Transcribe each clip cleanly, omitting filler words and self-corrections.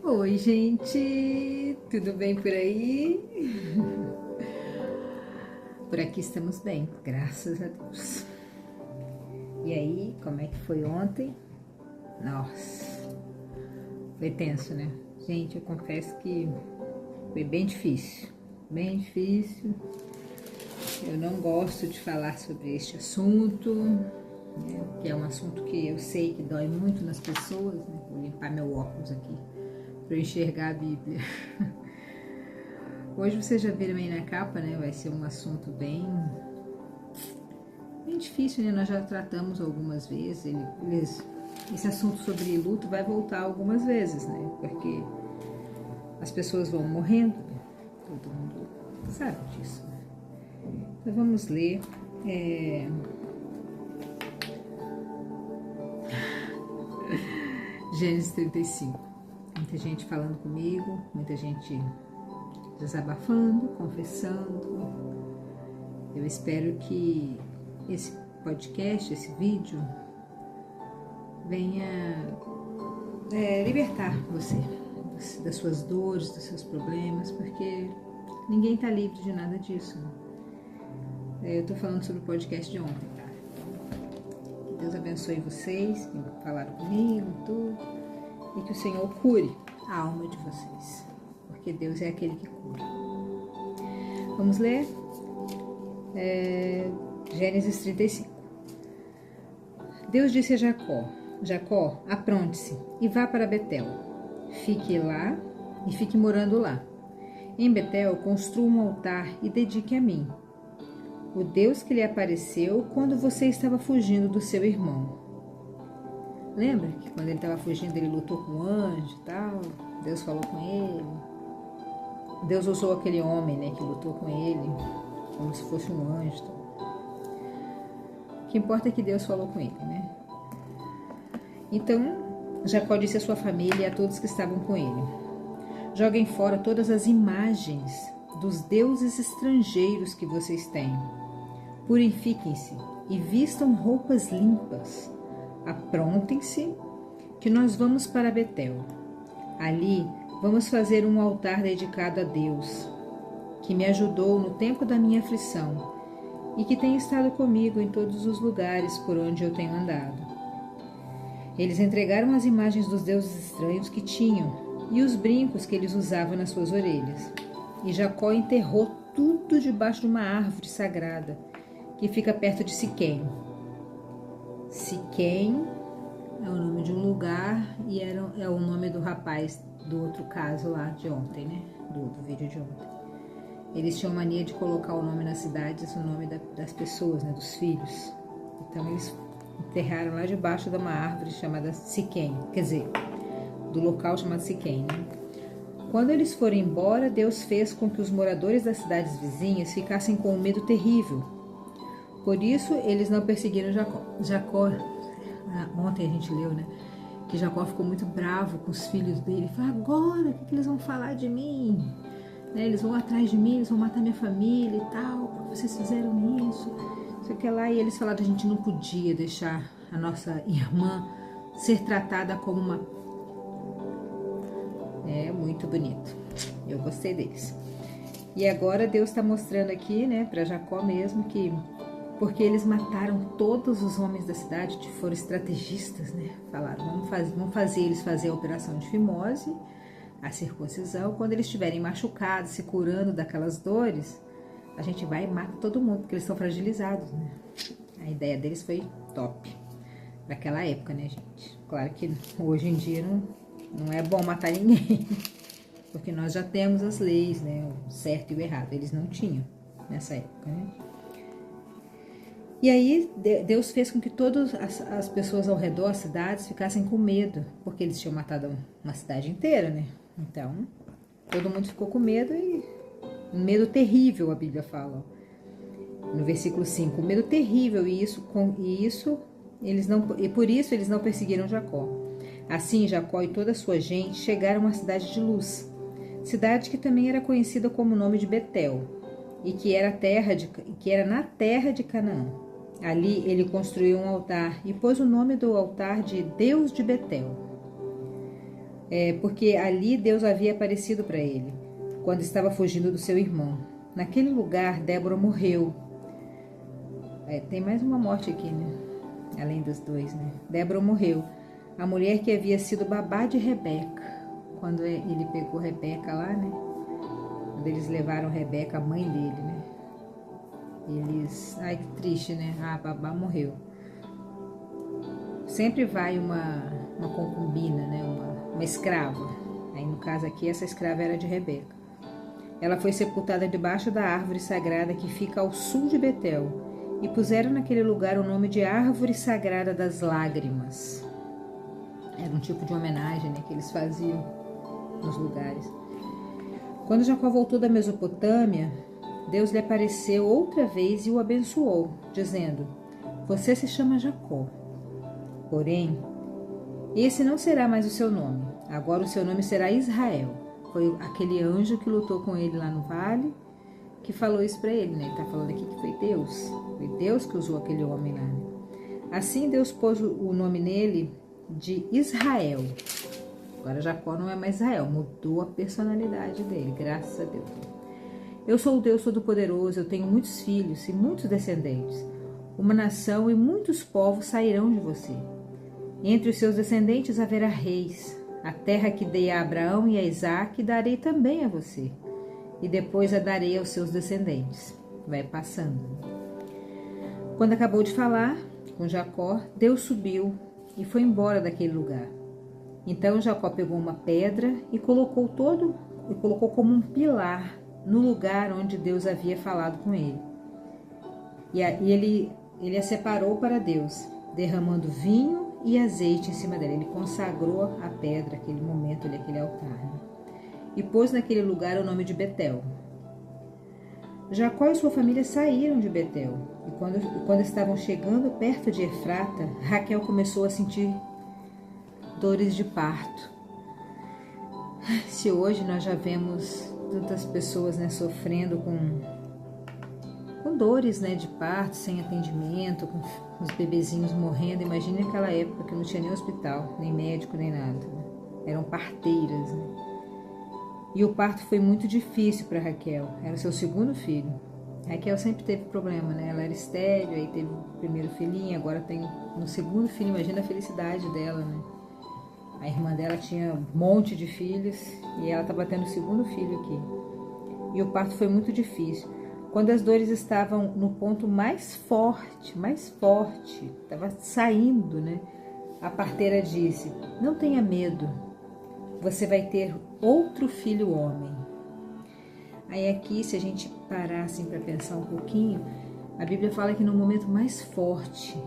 Oi, gente, tudo bem por aí? Por aqui estamos bem, graças a Deus. E aí, como é que foi ontem? Nossa, foi tenso, né? Gente, eu confesso que foi bem difícil, bem difícil. Eu não gosto de falar sobre este assunto, né? Que é um assunto que eu sei que dói muito nas pessoas, né? Vou limpar meu óculos aqui para eu enxergar a Bíblia. Hoje vocês já viram aí na capa, né? Vai ser um assunto bem difícil, né? Nós já tratamos algumas vezes. Esse assunto sobre luto vai voltar algumas vezes, né? Porque as pessoas vão morrendo, né? Todo mundo sabe disso, né? Então vamos ler. Gênesis 35. Muita gente falando comigo, muita gente desabafando, confessando. Eu espero que esse podcast, esse vídeo, venha libertar você das suas dores, dos seus problemas, porque ninguém está livre de nada disso, né? Eu estou falando sobre o podcast de ontem, tá? Que Deus abençoe vocês que falaram comigo, tudo, e que o Senhor cure a alma de vocês, porque Deus é aquele que cura. Vamos ler? Gênesis 35. Deus disse a Jacó: Jacó, apronte-se e vá para Betel. Fique lá e fique morando lá. Em Betel, construa um altar e dedique a mim, o Deus que lhe apareceu quando você estava fugindo do seu irmão. Lembra que quando ele estava fugindo, ele lutou com o anjo e tal? Deus falou com ele. Deus usou aquele homem, né, que lutou com ele, como se fosse um anjo. O que importa é que Deus falou com ele, né? Então, Jacó disse à sua família e a todos que estavam com ele: joguem fora todas as imagens dos deuses estrangeiros que vocês têm. Purifiquem-se e vistam roupas limpas. Aprontem-se, que nós vamos para Betel. Ali vamos fazer um altar dedicado a Deus, que me ajudou no tempo da minha aflição e que tem estado comigo em todos os lugares por onde eu tenho andado. Eles entregaram as imagens dos deuses estranhos que tinham e os brincos que eles usavam nas suas orelhas. E Jacó enterrou tudo debaixo de uma árvore sagrada que fica perto de Siquém. Siquém é o nome de um lugar e é o nome do rapaz do outro caso lá de ontem, né? Do vídeo de ontem. Eles tinham mania de colocar o nome nas cidades, o nome das pessoas, né? Dos filhos. Então eles enterraram lá debaixo de uma árvore chamada Siquém, quer dizer, do local chamado Siquém, né? Quando eles foram embora, Deus fez com que os moradores das cidades vizinhas ficassem com um medo terrível. Por isso, eles não perseguiram Jacó. Ontem a gente leu, né? Que Jacó ficou muito bravo com os filhos dele. Falou: agora, o que eles vão falar de mim? Né? Eles vão atrás de mim, eles vão matar minha família e tal, porque vocês fizeram isso. Sei que lá. E eles falaram que a gente não podia deixar a nossa irmã ser tratada como uma... muito bonito. Eu gostei deles. E agora Deus está mostrando aqui, né, para Jacó mesmo, que porque eles mataram todos os homens da cidade, que foram estrategistas, né? Falaram: vamos fazer eles fazer a operação de fimose, a circuncisão. Quando eles estiverem machucados, se curando daquelas dores, a gente vai e mata todo mundo, porque eles estão fragilizados, né? A ideia deles foi top naquela época, né, gente? Claro que hoje em dia não é bom matar ninguém, porque nós já temos as leis, né? O certo e o errado. Eles não tinham nessa época, né? E aí Deus fez com que todas as pessoas ao redor das cidades ficassem com medo, porque eles tinham matado uma cidade inteira, né? Então, todo mundo ficou com medo, e um medo terrível, a Bíblia fala. No versículo 5, um medo terrível, e por isso eles não perseguiram Jacó. Assim, Jacó e toda a sua gente chegaram à cidade de Luz, cidade que também era conhecida como o nome de Betel, e que era na terra de Canaã. Ali ele construiu um altar e pôs o nome do altar de Deus de Betel. porque ali Deus havia aparecido para ele, quando estava fugindo do seu irmão. Naquele lugar, Débora morreu. Tem mais uma morte aqui, né? Além dos dois, né? Débora morreu, a mulher que havia sido babá de Rebeca. Quando ele pegou Rebeca lá, né? Quando eles levaram Rebeca, a mãe dele, né? Ai, que triste, né? A babá morreu. Sempre vai uma concubina, né? Uma escrava. Aí no caso aqui, essa escrava era de Rebeca. Ela foi sepultada debaixo da árvore sagrada que fica ao sul de Betel, e puseram naquele lugar o nome de Árvore Sagrada das Lágrimas. Era um tipo de homenagem, né, que eles faziam nos lugares. Quando Jacó voltou da Mesopotâmia, Deus lhe apareceu outra vez e o abençoou, dizendo: você se chama Jacó. Porém, esse não será mais o seu nome. Agora o seu nome será Israel. Foi aquele anjo que lutou com ele lá no vale que falou isso para ele, né? Ele está falando aqui que foi Deus. Foi Deus que usou aquele homem lá, né? Assim Deus pôs o nome nele de Israel. Agora Jacó não é mais Israel, mudou a personalidade dele, graças a Deus. Eu sou o Deus Todo-Poderoso, eu tenho muitos filhos e muitos descendentes. Uma nação e muitos povos sairão de você. Entre os seus descendentes haverá reis. A terra que dei a Abraão e a Isaque darei também a você. E depois a darei aos seus descendentes. Vai passando. Quando acabou de falar com Jacó, Deus subiu e foi embora daquele lugar. Então Jacó pegou uma pedra e colocou como um pilar no lugar onde Deus havia falado com ele. E ele a separou para Deus, derramando vinho e azeite em cima dela. Ele consagrou a pedra, aquele momento ali, aquele altar, né? E pôs naquele lugar o nome de Betel. Jacó e sua família saíram de Betel, e quando estavam chegando perto de Efrata, Raquel começou a sentir dores de parto. Se hoje nós já vemos tantas pessoas, né, sofrendo com dores, né, de parto, sem atendimento, com os bebezinhos morrendo, imagine aquela época que não tinha nem hospital, nem médico, nem nada, né? Eram parteiras, né? E o parto foi muito difícil para Raquel, era o seu segundo filho. Raquel sempre teve problema, né? Ela era estéril, aí teve o primeiro filhinho, agora tem um segundo filho, imagina a felicidade dela, né? A irmã dela tinha um monte de filhos e ela estava tendo o segundo filho aqui. E o parto foi muito difícil. Quando as dores estavam no ponto mais forte, estava saindo, né? A parteira disse: não tenha medo, você vai ter outro filho homem. Aí aqui, se a gente parar assim para pensar um pouquinho, a Bíblia fala que no momento mais forte,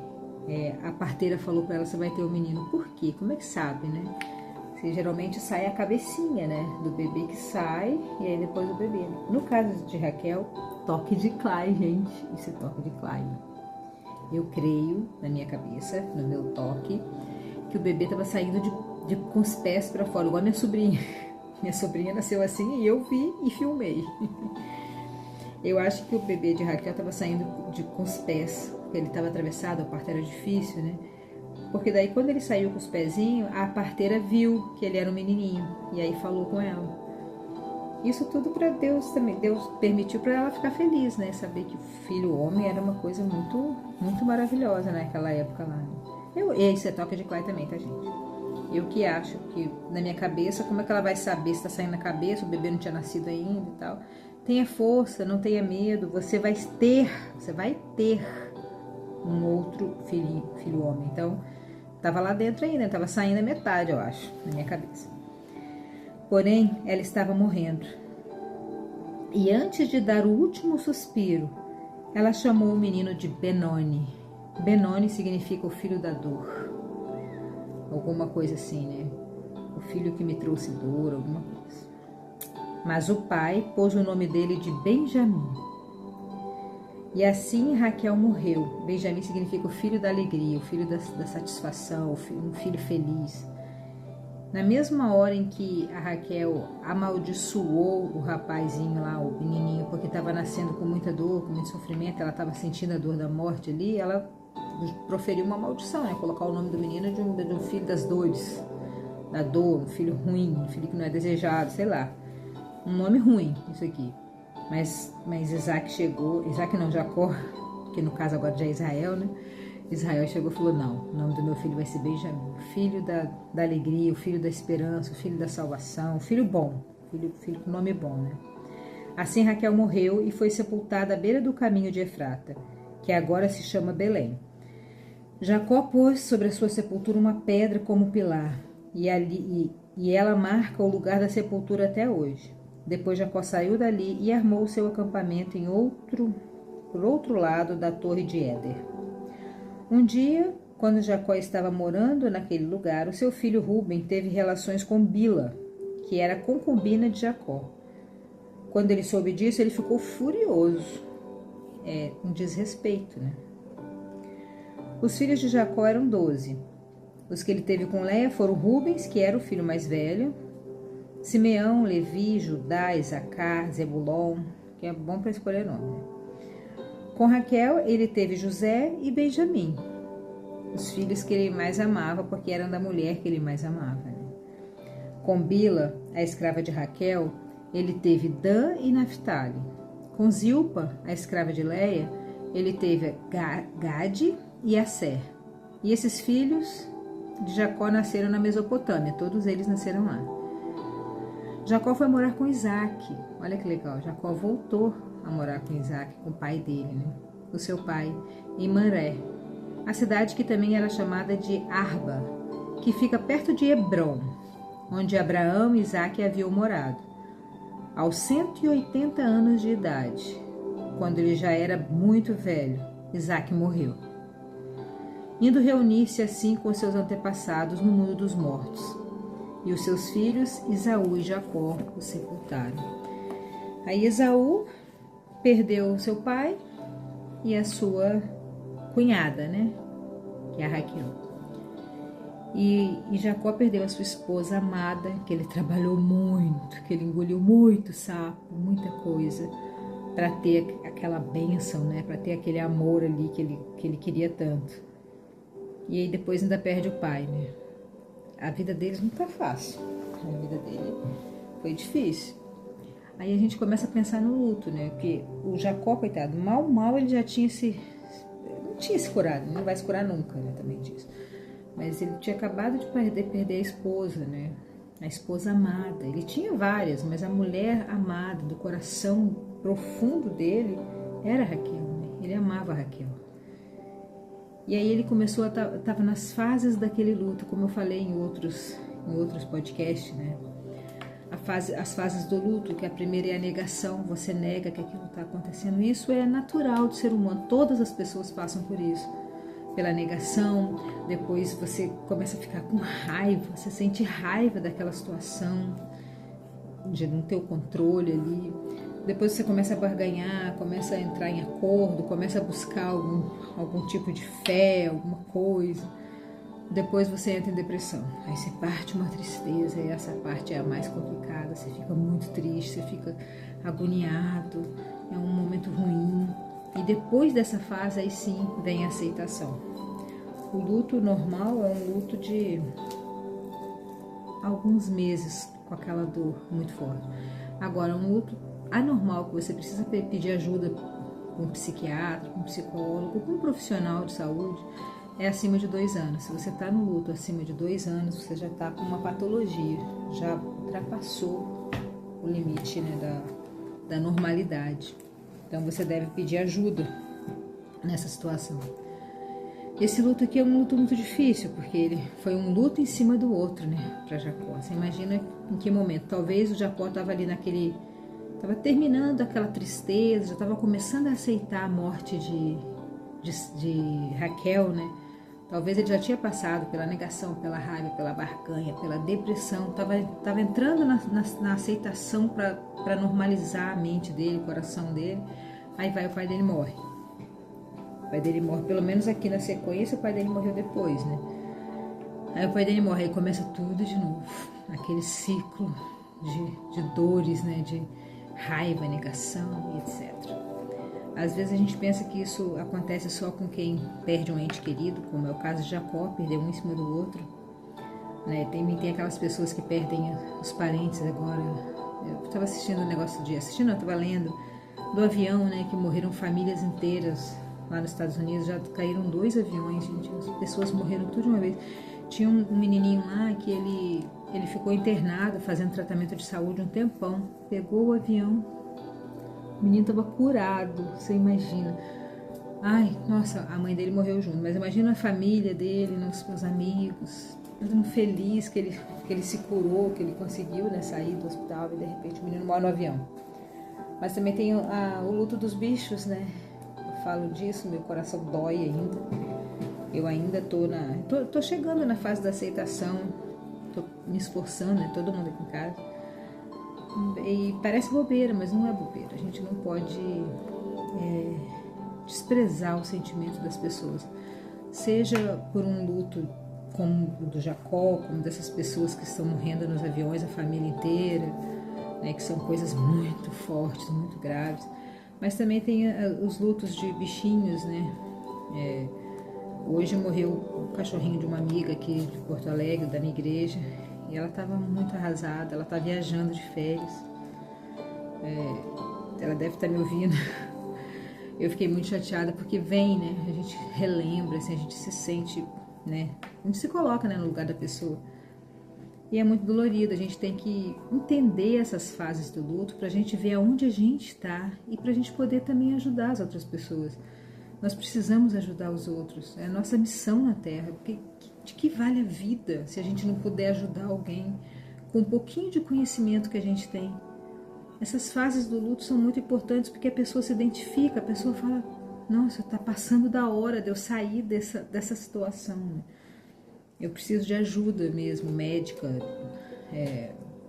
a parteira falou para ela: você vai ter um menino. Por quê? Como é que sabe, né? Porque geralmente sai a cabecinha, né, do bebê que sai e aí depois o bebê. No caso de Raquel, toque de Clay, gente, isso é toque de Clay. Eu creio, na minha cabeça, no meu toque, que o bebê estava saindo com os pés para fora, igual a minha sobrinha. Minha sobrinha nasceu assim e eu vi e filmei. Eu acho que o bebê de Raquel estava saindo com os pés, porque ele estava atravessado, a parto era difícil, né? Porque daí quando ele saiu com os pezinhos, a parteira viu que ele era um menininho e aí falou com ela. Isso tudo para Deus também. Deus permitiu para ela ficar feliz, né? Saber que o filho homem era uma coisa muito, muito maravilhosa naquela época lá. Isso é toque de Clay também, tá, gente? Eu que acho que, na minha cabeça, como é que ela vai saber se tá saindo na cabeça, o bebê não tinha nascido ainda e tal. Tenha força, não tenha medo, você vai ter um outro filho homem. Então, tava lá dentro ainda, tava saindo a metade, eu acho, na minha cabeça. Porém, ela estava morrendo. E antes de dar o último suspiro, ela chamou o menino de Benoni. Benoni significa o filho da dor. Alguma coisa assim, né? O filho que me trouxe dor, alguma coisa. Mas o pai pôs o nome dele de Benjamim. E assim Raquel morreu. Benjamim significa o filho da alegria, o filho da satisfação, um filho feliz. Na mesma hora em que a Raquel amaldiçoou o rapazinho lá, o menininho, porque estava nascendo com muita dor, com muito sofrimento, ela estava sentindo a dor da morte ali, ela proferiu uma maldição, né? Colocar o nome do menino de um filho das dores, da dor, um filho ruim, um filho que não é desejado, sei lá. Um nome ruim, isso aqui. Mas Isaac chegou, Isaac não, Jacó, que no caso agora já é Israel, né? Israel chegou e falou, não, o nome do meu filho vai ser Benjamim, o filho da alegria, o filho da esperança, o filho da salvação, o filho bom, filho com nome bom, né? Assim Raquel morreu e foi sepultada à beira do caminho de Efrata, que agora se chama Belém. Jacó pôs sobre a sua sepultura uma pedra como pilar, e ela marca o lugar da sepultura até hoje. Depois Jacó saiu dali e armou o seu acampamento por outro lado da torre de Éder. Um dia, quando Jacó estava morando naquele lugar, o seu filho Ruben teve relações com Bila, que era concubina de Jacó. Quando ele soube disso, ele ficou furioso. Um desrespeito, né? Os filhos de Jacó eram 12. Os que ele teve com Leia foram Rubens, que era o filho mais velho, Simeão, Levi, Judá, Isacar, Zebulon, que é bom para escolher nome, né? Com Raquel, ele teve José e Benjamim, os filhos que ele mais amava, porque eram da mulher que ele mais amava, né? Com Bila, a escrava de Raquel, ele teve Dan e Naphtali. Com Zilpa, a escrava de Leia, ele teve Gade e Asser. E esses filhos de Jacó nasceram na Mesopotâmia, todos eles nasceram lá. Jacó foi morar com Isaac, olha que legal, Jacó voltou a morar com Isaac, com o pai dele, né? O seu pai, em Manré, a cidade que também era chamada de Arba, que fica perto de Hebrom, onde Abraão e Isaac haviam morado. Aos 180 anos de idade, quando ele já era muito velho, Isaac morreu, indo reunir-se assim com seus antepassados no mundo dos mortos. E os seus filhos, Esaú e Jacó, o sepultaram. Aí Esaú perdeu seu pai e a sua cunhada, né? Que é a Raquel. E Jacó perdeu a sua esposa amada, que ele trabalhou muito, que ele engoliu muito sapo, muita coisa, para ter aquela bênção, né? Para ter aquele amor ali que ele queria tanto. E aí depois ainda perde o pai, né? A vida deles não tá fácil. A vida dele foi difícil. Aí a gente começa a pensar no luto, né? Porque o Jacó, coitado, mal ele já tinha não tinha se curado, não vai se curar nunca, né? Também diz. Mas ele tinha acabado de perder a esposa, né? A esposa amada. Ele tinha várias, mas a mulher amada, do coração profundo dele, era Raquel, né? Ele amava Raquel. E aí ele começou estava nas fases daquele luto, como eu falei em outros podcasts, né? As fases do luto, que a primeira é a negação, você nega que aquilo está acontecendo. Isso é natural do ser humano, todas as pessoas passam por isso. Pela negação, depois você começa a ficar com raiva, você sente raiva daquela situação, de não ter o controle ali. Depois você começa a barganhar, começa a entrar em acordo, começa a buscar algum tipo de fé, alguma coisa. Depois você entra em depressão. Aí você parte uma tristeza, e essa parte é a mais complicada. Você fica muito triste, você fica agoniado, é um momento ruim. E depois dessa fase, aí sim, vem a aceitação. O luto normal é um luto de alguns meses com aquela dor muito forte. Agora, um luto anormal, que você precisa pedir ajuda com um psiquiatra, com um psicólogo, com um profissional de saúde, é acima de 2 anos. Se você está no luto acima de 2 anos, você já está com uma patologia, já ultrapassou o limite, né, da normalidade. Então você deve pedir ajuda nessa situação. Esse luto aqui é um luto muito difícil, porque ele foi um luto em cima do outro, né, para Jacó. Você imagina em que momento? Talvez o Jacó estava ali estava terminando aquela tristeza, já estava começando a aceitar a morte de Raquel, né? Talvez ele já tinha passado pela negação, pela raiva, pela barganha, pela depressão, estava entrando na aceitação para normalizar a mente dele, o coração dele. Aí vai, o pai dele morre. O pai dele morre, pelo menos aqui na sequência, o pai dele morreu depois, né? Aí o pai dele morre, aí começa tudo de novo, aquele ciclo de dores, né? De raiva, negação, etc. Às vezes a gente pensa que isso acontece só com quem perde um ente querido, como é o caso de Jacó, perdeu um em cima do outro. né? Tem aquelas pessoas que perdem os parentes agora. Eu estava assistindo um negócio eu estava lendo do avião, né? Que morreram famílias inteiras lá nos Estados Unidos. Já caíram 2 aviões, gente. As pessoas morreram tudo de uma vez. Tinha um menininho lá que ele ficou internado fazendo tratamento de saúde um tempão. Pegou o avião, o menino estava curado, você imagina. Ai, nossa, a mãe dele morreu junto, mas imagina a família dele, os amigos, todo mundo feliz que ele se curou, que ele conseguiu, né, sair do hospital e de repente o menino morre no avião. Mas também tem o luto dos bichos, né? Eu falo disso, meu coração dói ainda. Eu ainda tô chegando na fase da aceitação, tô me esforçando, né? Todo mundo aqui em casa. E parece bobeira, mas não é bobeira. A gente não pode desprezar o sentimento das pessoas. Seja por um luto como o do Jacó, como dessas pessoas que estão morrendo nos aviões, a família inteira, né? Que são coisas muito fortes, muito graves. Mas também tem os lutos de bichinhos, né? Hoje morreu o cachorrinho de uma amiga aqui de Porto Alegre, da minha igreja, e ela estava muito arrasada, ela está viajando de férias. Ela deve estar me ouvindo. Eu fiquei muito chateada porque vem, né? A gente relembra, assim, a gente se sente, né? A gente se coloca, né, no lugar da pessoa. E é muito dolorido, a gente tem que entender essas fases do luto para a gente ver aonde a gente está e para a gente poder também ajudar as outras pessoas. Nós precisamos ajudar os outros, é a nossa missão na Terra, porque de que vale a vida se a gente não puder ajudar alguém com um pouquinho de conhecimento que a gente tem? Essas fases do luto são muito importantes porque a pessoa se identifica, a pessoa fala, nossa, está passando da hora de eu sair dessa situação, né? Eu preciso de ajuda mesmo, médica,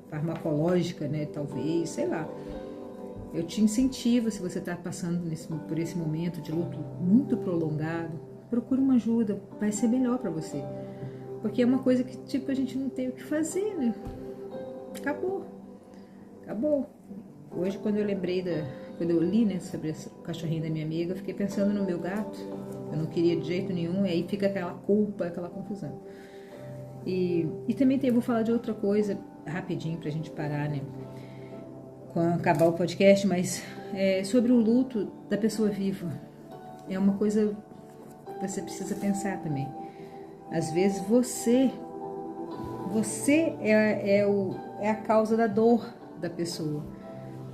farmacológica, né, talvez, sei lá. Eu te incentivo, se você está passando por esse momento de luto muito prolongado, procure uma ajuda, vai ser melhor para você. Porque é uma coisa que, tipo, a gente não tem o que fazer, né? Acabou. Hoje, quando eu li, né, sobre o cachorrinho da minha amiga, eu fiquei pensando no meu gato. Eu não queria de jeito nenhum, e aí fica aquela culpa, aquela confusão. E também eu vou falar de outra coisa, rapidinho, pra gente parar, né? Acabar o podcast, mas sobre o luto da pessoa viva. É uma coisa que você precisa pensar também. Às vezes você é a causa da dor da pessoa.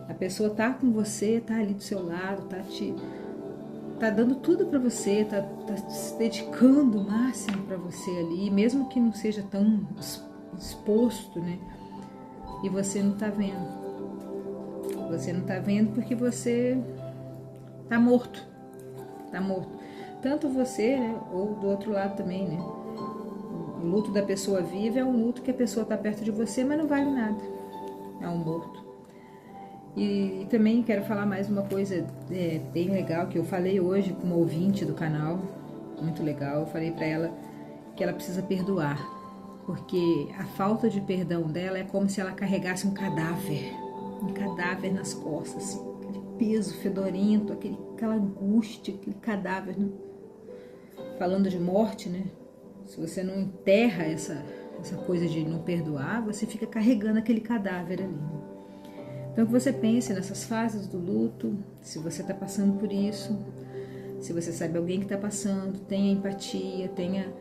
A pessoa tá com você, tá ali do seu lado, tá dando tudo para você, tá se dedicando o máximo para você ali, mesmo que não seja tão exposto, né? E você não tá vendo. Você não tá vendo porque você tá morto. Tanto você, né, ou do outro lado também, né? O luto da pessoa viva é um luto que a pessoa tá perto de você, mas não vale nada. É um morto. E também quero falar mais uma coisa bem legal que eu falei hoje com uma ouvinte do canal, muito legal. Eu falei para ela que ela precisa perdoar, porque a falta de perdão dela é como se ela carregasse um cadáver nas costas, assim, aquele peso fedorento, aquela angústia, aquele cadáver, né? Falando de morte, né? Se você não enterra essa coisa de não perdoar, você fica carregando aquele cadáver ali, né? Então que você pense nessas fases do luto, se você está passando por isso, se você sabe alguém que está passando, tenha empatia, tenha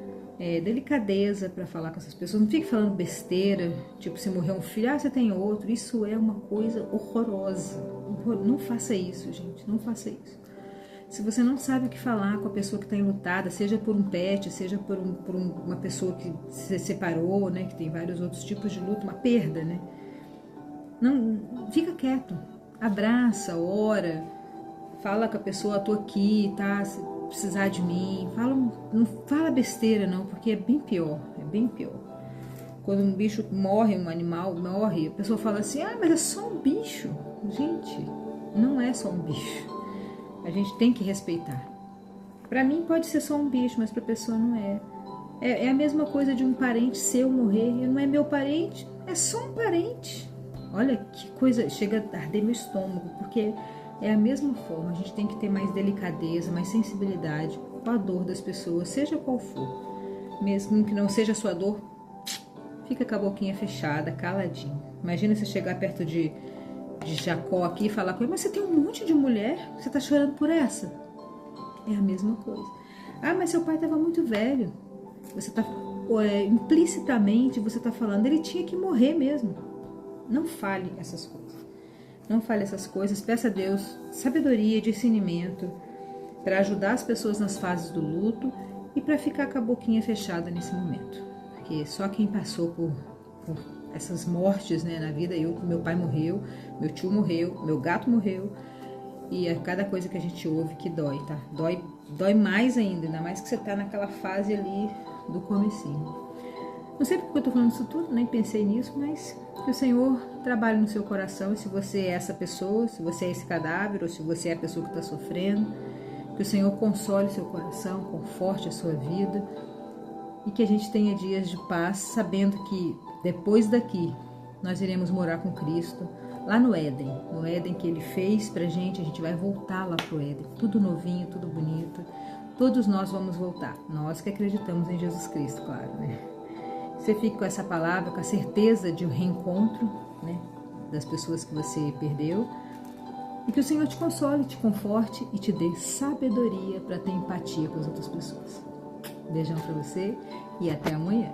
delicadeza para falar com essas pessoas. Não fique falando besteira, tipo, se morreu um filho, você tem outro. Isso é uma coisa horrorosa. Não faça isso, gente, não faça isso. Se você não sabe o que falar com a pessoa que está enlutada, seja por um pet, seja por uma pessoa que se separou, né, que tem vários outros tipos de luto, uma perda, né? Não, fica quieto, abraça, ora, fala com a pessoa, tô aqui, tá? Se precisar de mim, não fala besteira não, porque é bem pior. Quando um bicho morre, um animal morre, a pessoa fala assim, mas é só um bicho. Gente, não é só um bicho. A gente tem que respeitar. Pra mim pode ser só um bicho, mas pra pessoa não é. É a mesma coisa de um parente seu morrer, não é meu parente, é só um parente. Olha que coisa, chega a arder meu estômago, porque é a mesma forma, a gente tem que ter mais delicadeza, mais sensibilidade com a dor das pessoas, seja qual for. Mesmo que não seja a sua dor, fica com a boquinha fechada, caladinho. Imagina você chegar perto de Jacó aqui e falar com ele, mas você tem um monte de mulher, você tá chorando por essa? É a mesma coisa. Ah, mas seu pai estava muito velho. Você tá, implicitamente você está falando, ele tinha que morrer mesmo. Não fale essas coisas. Não fale essas coisas. Peça a Deus sabedoria, discernimento para ajudar as pessoas nas fases do luto e para ficar com a boquinha fechada nesse momento. Porque só quem passou por essas mortes, né, na vida, meu pai morreu, meu tio morreu, meu gato morreu, e é cada coisa que a gente ouve que dói, tá? Dói mais ainda mais que você tá naquela fase ali do comecinho. Não sei porque eu tô falando isso tudo, nem pensei nisso, mas que o Senhor trabalhe no seu coração, e se você é essa pessoa, se você é esse cadáver, ou se você é a pessoa que está sofrendo, que o Senhor console seu coração, conforte a sua vida, e que a gente tenha dias de paz, sabendo que depois daqui nós iremos morar com Cristo, lá no Éden que Ele fez pra gente, a gente vai voltar lá pro Éden, tudo novinho, tudo bonito, todos nós vamos voltar, nós que acreditamos em Jesus Cristo, claro, né? Você fique com essa palavra, com a certeza de um reencontro, né, das pessoas que você perdeu, e que o Senhor te console, te conforte e te dê sabedoria para ter empatia com as outras pessoas. Beijão para você e até amanhã.